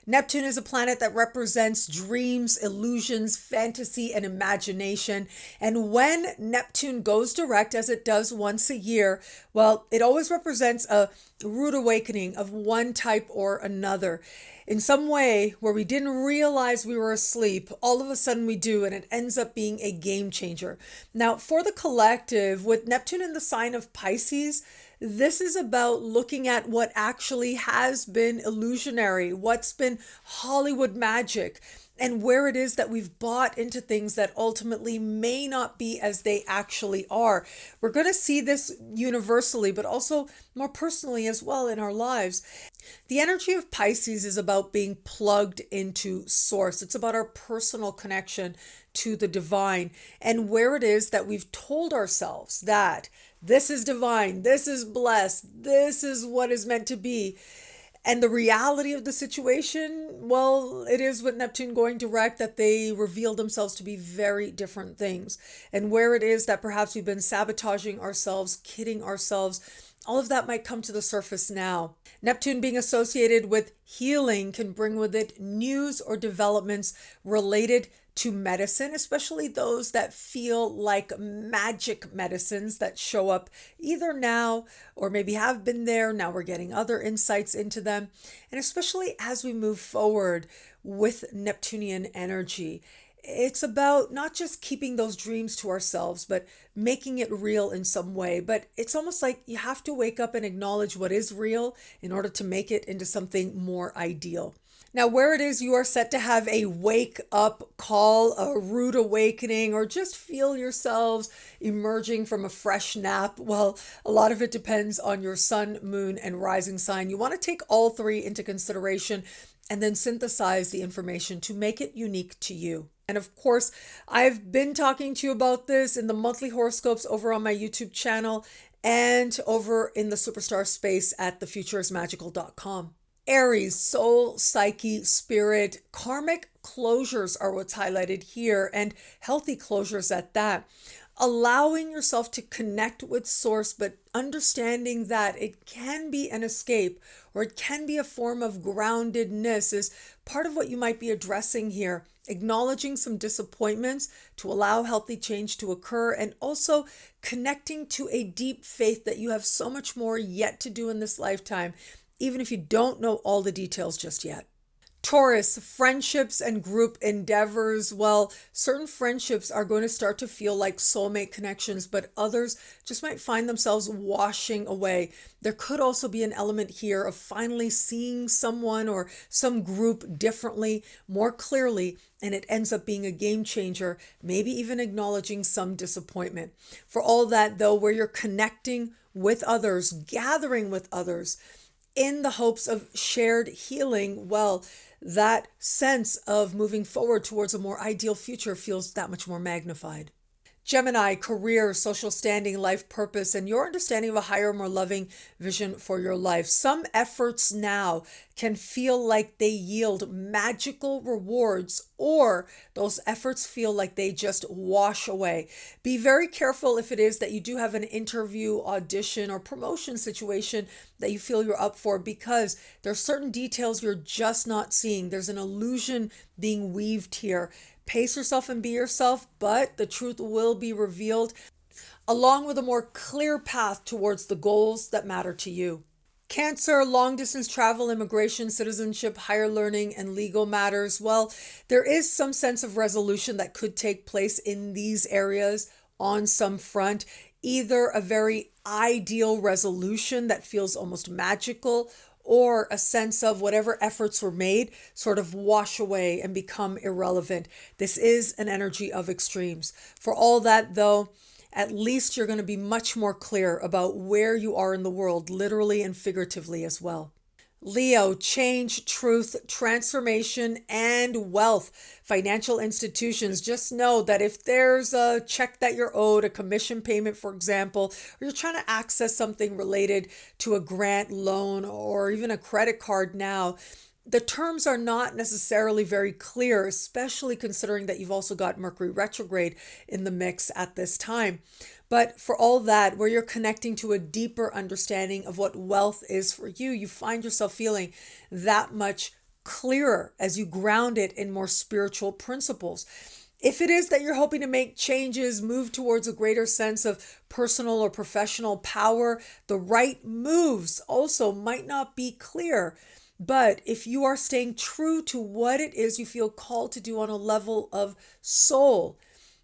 Neptune is a planet that represents dreams, illusions, fantasy, and imagination. And when Neptune goes direct, as it does once a year, well, it always represents a rude awakening of one type or another. In some way where we didn't realize we were asleep, all of a sudden we do, and it ends up being a game changer. Now, for the collective, with Neptune in the sign of Pisces, this is about looking at what actually has been illusionary, what's been Hollywood magic, and where it is that we've bought into things that ultimately may not be as they actually are. We're going to see this universally, but also more personally as well in our lives. The energy of Pisces is about being plugged into source. It's about our personal connection to the divine, and where it is that we've told ourselves that this is divine, this is blessed, this is what is meant to be. And the reality of the situation, well, it is with Neptune going direct that they reveal themselves to be very different things. And where it is that perhaps we've been sabotaging ourselves, kidding ourselves, all of that might come to the surface now. Neptune being associated with healing can bring with it news or developments related to medicine, especially those that feel like magic medicines that show up either now or maybe have been there. Now we're getting other insights into them. And especially as we move forward with Neptunian energy, it's about not just keeping those dreams to ourselves, but making it real in some way. But it's almost like you have to wake up and acknowledge what is real in order to make it into something more ideal. Now, where it is you are set to have a wake up call, a rude awakening, or just feel yourselves emerging from a fresh nap, well, a lot of it depends on your sun, moon, and rising sign. You want to take all three into consideration and then synthesize the information to make it unique to you. And of course, I've been talking to you about this in the monthly horoscopes over on my YouTube channel and over in the superstar space at thefutureismagical.com. Aries, soul, psyche, spirit, karmic closures are what's highlighted here, and healthy closures at that. Allowing yourself to connect with source, but understanding that it can be an escape or it can be a form of groundedness is part of what you might be addressing here. Acknowledging some disappointments to allow healthy change to occur, and also connecting to a deep faith that you have so much more yet to do in this lifetime, even if you don't know all the details just yet. Taurus, friendships and group endeavors. Well, certain friendships are going to start to feel like soulmate connections, but others just might find themselves washing away. There could also be an element here of finally seeing someone or some group differently, more clearly, and it ends up being a game changer, maybe even acknowledging some disappointment. For all that, though, where you're connecting with others, gathering with others, in the hopes of shared healing, well, that sense of moving forward towards a more ideal future feels that much more magnified. Gemini, career, social standing, life purpose, and your understanding of a higher, more loving vision for your life. Some efforts now can feel like they yield magical rewards, or those efforts feel like they just wash away. Be very careful if it is that you do have an interview, audition, or promotion situation that you feel you're up for, because there are certain details you're just not seeing. There's an illusion being weaved here. Pace yourself and be yourself, but the truth will be revealed, along with a more clear path towards the goals that matter to you. Cancer, long distance travel, immigration, citizenship, higher learning, and legal matters. Well, there is some sense of resolution that could take place in these areas on some front. Either a very ideal resolution that feels almost magical, or a sense of whatever efforts were made sort of wash away and become irrelevant. This is an energy of extremes. For all that, though, at least you're going to be much more clear about where you are in the world, literally and figuratively as well. Leo, change, truth, transformation, and wealth. Financial institutions, just know that if there's a check that you're owed, a commission payment, for example, or you're trying to access something related to a grant, loan, or even a credit card now, the terms are not necessarily very clear, especially considering that you've also got Mercury retrograde in the mix at this time. But for all that, where you're connecting to a deeper understanding of what wealth is for you, you find yourself feeling that much clearer as you ground it in more spiritual principles. If it is that you're hoping to make changes, move towards a greater sense of personal or professional power, the right moves also might not be clear. But if you are staying true to what it is you feel called to do on a level of soul,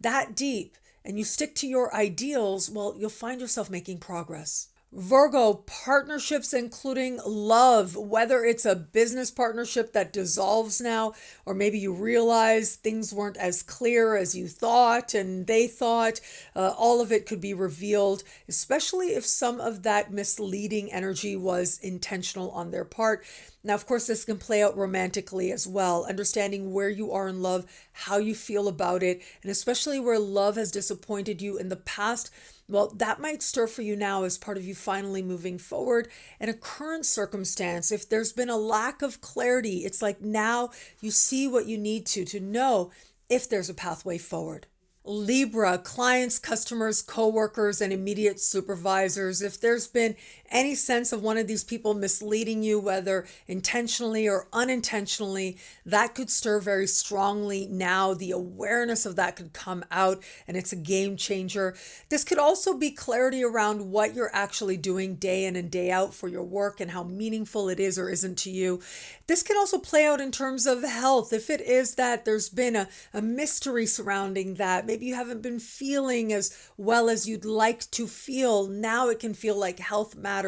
that deep, and you stick to your ideals, well, you'll find yourself making progress. Virgo, partnerships including love, whether it's a business partnership that dissolves now, or maybe you realize things weren't as clear as you thought and they thought, all of it could be revealed, especially if some of that misleading energy was intentional on their part. Now, of course, this can play out romantically as well, understanding where you are in love, how you feel about it, and especially where love has disappointed you in the past. Well, that might stir for you now as part of you finally moving forward. In a current circumstance, if there's been a lack of clarity, it's like now you see what you need to know if there's a pathway forward. Libra, clients, customers, coworkers, and immediate supervisors. If there's been any sense of one of these people misleading you, whether intentionally or unintentionally, that could stir very strongly now. The awareness of that could come out, and it's a game changer. This could also be clarity around what you're actually doing day in and day out for your work and how meaningful it is or isn't to you. This can also play out in terms of health. If it is that there's been a mystery surrounding that, maybe you haven't been feeling as well as you'd like to feel, now it can feel like health matters.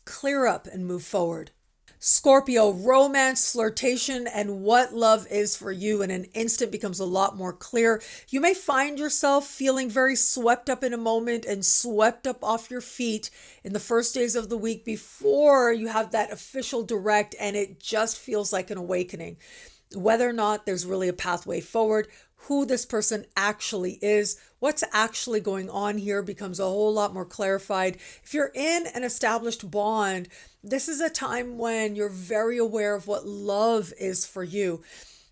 Clear up and move forward. Scorpio, romance, flirtation, and what love is for you in an instant becomes a lot more clear. You may find yourself feeling very swept up in a moment and swept up off your feet in the first days of the week before you have that official direct, and it just feels like an awakening. Whether or not there's really a pathway forward, who this person actually is, what's actually going on here becomes a whole lot more clarified. If you're in an established bond, this is a time when you're very aware of what love is for you.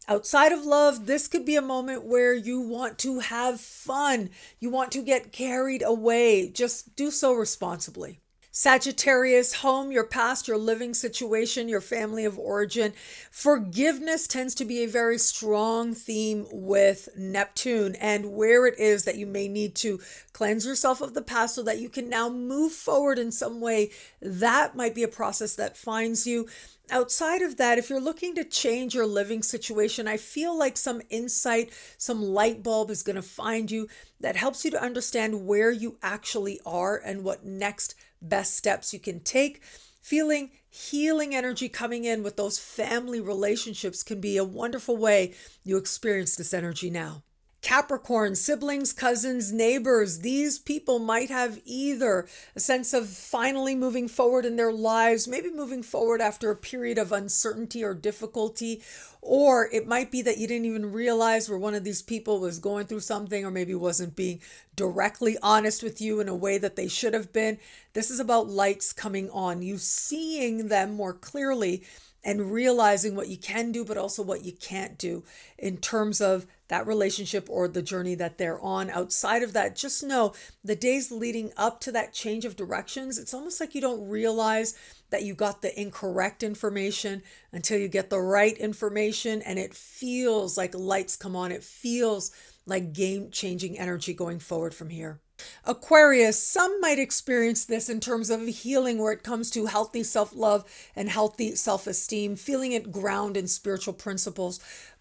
Outside of love, this could be a moment where you want to have fun. You want to get carried away. Just do so responsibly. Sagittarius, home, your past, your living situation, your family of origin. Forgiveness tends to be a very strong theme with Neptune, and where it is that you may need to cleanse yourself of the past so that you can now move forward in some way. That might be a process that finds you. Outside of that, if you're looking to change your living situation, I feel like some insight, some light bulb is going to find you that helps you to understand where you actually are and what next best steps you can take. Feeling healing energy coming in with those family relationships can be a wonderful way you experience this energy now. Capricorn, siblings, cousins, neighbors, these people might have either a sense of finally moving forward in their lives, maybe moving forward after a period of uncertainty or difficulty, or it might be that you didn't even realize where one of these people was going through something or maybe wasn't being directly honest with you in a way that they should have been. This is about lights coming on, you seeing them more clearly and realizing what you can do, but also what you can't do in terms of that relationship or the journey that they're on. Outside of that, just know the days leading up to that change of directions, it's almost like you don't realize that you got the incorrect information until you get the right information, and it feels like lights come on. It feels like game-changing energy going forward from here. Aquarius, some might experience this in terms of healing where it comes to healthy self-love and healthy self-esteem, feeling it ground in spiritual principles.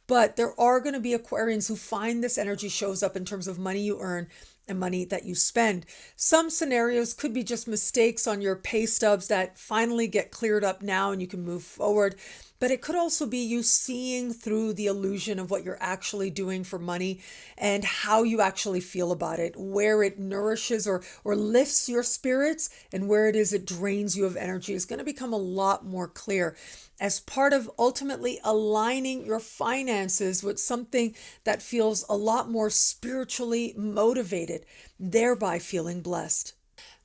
But there are going to be Aquarians who find this energy shows up in terms of money you earn and money that you spend. Some scenarios could be just mistakes on your pay stubs that finally get cleared up now and you can move forward. But it could also be you seeing through the illusion of what you're actually doing for money and how you actually feel about it, where it nourishes or lifts your spirits and where it is it drains you of energy is going to become a lot more clear as part of ultimately aligning your finances with something that feels a lot more spiritually motivated, thereby feeling blessed.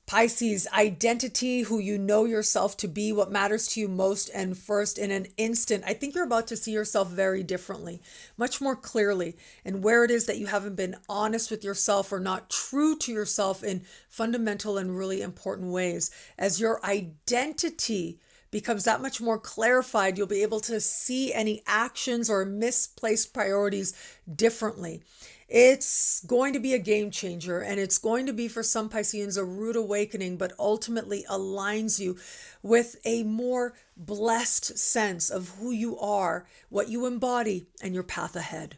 Pisces, identity, who you know yourself to be, what matters to you most and first in an instant. I think you're about to see yourself very differently, much more clearly, and where it is that you haven't been honest with yourself or not true to yourself in fundamental and really important ways. As your identity becomes that much more clarified. You'll be able to see any actions or misplaced priorities differently. It's going to be a game changer, and it's going to be for some Pisceans a rude awakening, but ultimately aligns you with a more blessed sense of who you are, what you embody, and your path ahead.